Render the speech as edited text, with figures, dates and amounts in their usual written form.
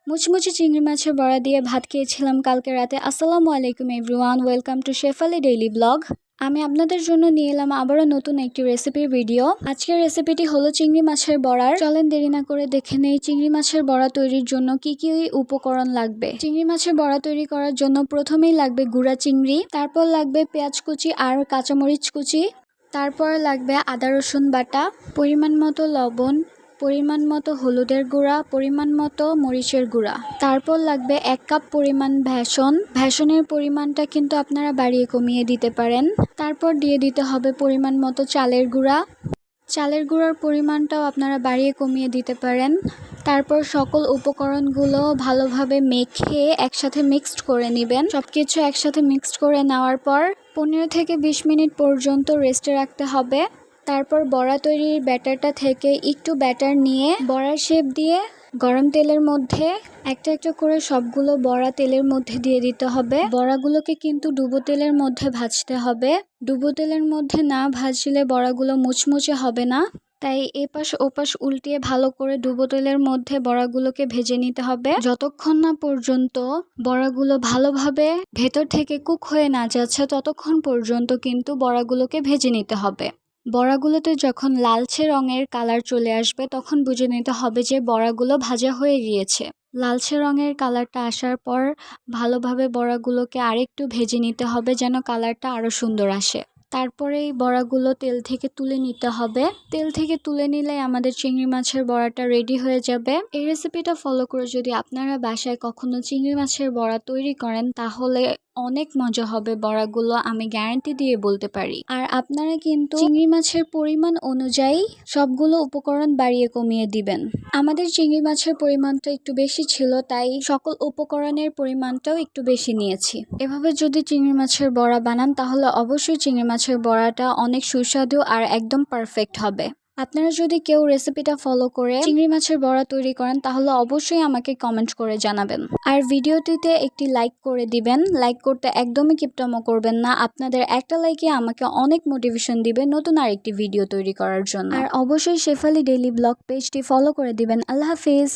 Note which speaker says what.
Speaker 1: মুচমুচে চিংড়ি মাছের বড়া দিয়ে ভাত খেয়েছিলাম কালকে রাতে। আসসালামু আলাইকুম everyone, welcome to Shefali daily blog. আমি আপনাদের জন্য নিয়ে এলাম আবারও নতুন একটি রেসিপির ভিডিও। আজকের রেসিপিটি হলো চিংড়ি মাছের বড়ার। চলেন দেরি না করে দেখে নেই চিংড়ি মাছের বড়া তৈরির জন্য কি কি উপকরণ লাগবে। চিংড়ি মাছের বড়া তৈরি করার জন্য প্রথমেই লাগবে গুঁড়া চিংড়ি, তারপর লাগবে পেঁয়াজ কুচি আর কাঁচামরিচ কুচি, তারপর লাগবে আদা রসুন বাটা, পরিমাণ মতো লবণ, পরিমাণ মতো হলুদের গুঁড়া, পরিমাণ মতো মরিচের গুঁড়া, তারপর লাগবে 1 কাপ পরিমাণ ভেষনের পরিমাণটা কিন্তু আপনারা বাড়িয়ে কমিয়ে দিতে পারেন। তারপর দিয়ে দিতে হবে পরিমাণ মতো চালের গুঁড়ার পরিমাণটাও আপনারা বাড়িয়ে কমিয়ে দিতে পারেন। তারপর সকল উপকরণগুলো ভালোভাবে মেখে একসাথে মিক্সড করে নেবেন। সবকিছু একসাথে মিক্সড করে নেওয়ার পর 15 থেকে 20 মিনিট পর্যন্ত রেস্টে রাখতে হবে। তারপর বড়া তৈরির ব্যাটারটা থেকে একটু ব্যাটার নিয়ে বড়ার শেপ দিয়ে গরম তেলের মধ্যে একটা একটা করে সবগুলো বড়া তেলের মধ্যে দিয়ে দিতে হবে। বড়াগুলোকে কিন্তু ডুবো তেলের মধ্যে ভাজতে হবে। ডুবো তেলের মধ্যে না ভাজলে বড়াগুলো মুচমুচে হবে না, তাই এপাশ ওপাশ উল্টিয়ে ভালো করে ডুবো তেলের মধ্যে বড়াগুলোকে ভেজে নিতে হবে যতক্ষণ না পর্যন্ত বড়াগুলো ভালোভাবে ভেতর থেকে কুক হয়ে না যাচ্ছে, ততক্ষণ পর্যন্ত কিন্তু বড়াগুলোকে ভেজে নিতে হবে। বড়াগুলোতে যখন লালচে রঙের কালার চলে আসবে তখন বুঝে নিতে হবে যে বড়াগুলো ভাজা হয়ে গিয়েছে। লালচে রঙের কালারটা আসার পর ভালোভাবে বড়াগুলোকে আরেকটু ভেজে নিতে হবে যেন কালারটা আরো সুন্দর আসে। তারপরে এই বড়াগুলো তেল থেকে তুলে নিতে হবে। তেল থেকে তুলে নিলে আমাদের চিংড়ি মাছের বড়াটা রেডি হয়ে যাবে। এই রেসিপিটা ফলো করে যদি আপনারা বাসায় কখনো চিংড়ি মাছের বড়া তৈরি করেন তাহলে অনেক মজা হবে বড়াগুলো, আমি গ্যারান্টি দিয়ে বলতে পারি। আর আপনারা কিন্তু চিংড়ি মাছের পরিমাণ অনুযায়ী সবগুলো উপকরণ বাড়িয়ে কমিয়ে দিবেন। আমাদের চিংড়ি মাছের পরিমাণটা একটু বেশি ছিল, তাই সকল উপকরণের পরিমাণটাও একটু বেশি নিয়েছি। এভাবে যদি চিংড়ি মাছের বড়া বানান তাহলে অবশ্যই চিংড়ি মাছের বড়াটা অনেক সুস্বাদু আর একদম পারফেক্ট হবে। আপনারা যদি কেউ রেসিপিটা ফলো করে চিংড়ি মাছের বড়া তৈরি করেন তাহলে অবশ্যই আমাকে কমেন্ট করে জানাবেন। আর ভিডিওটিতে একটি লাইক করে দিবেন। লাইক করতে একদমই কিপটামো করবেন না, আপনাদের একটা লাইকে আমাকে অনেক মোটিভেশন দিবে নতুন আরেকটি ভিডিও তৈরি করার জন্য। আর অবশ্যই শেফালি ডেইলি ব্লগ পেজটি ফলো করে দিবেন। আল্লাহ হাফিজ।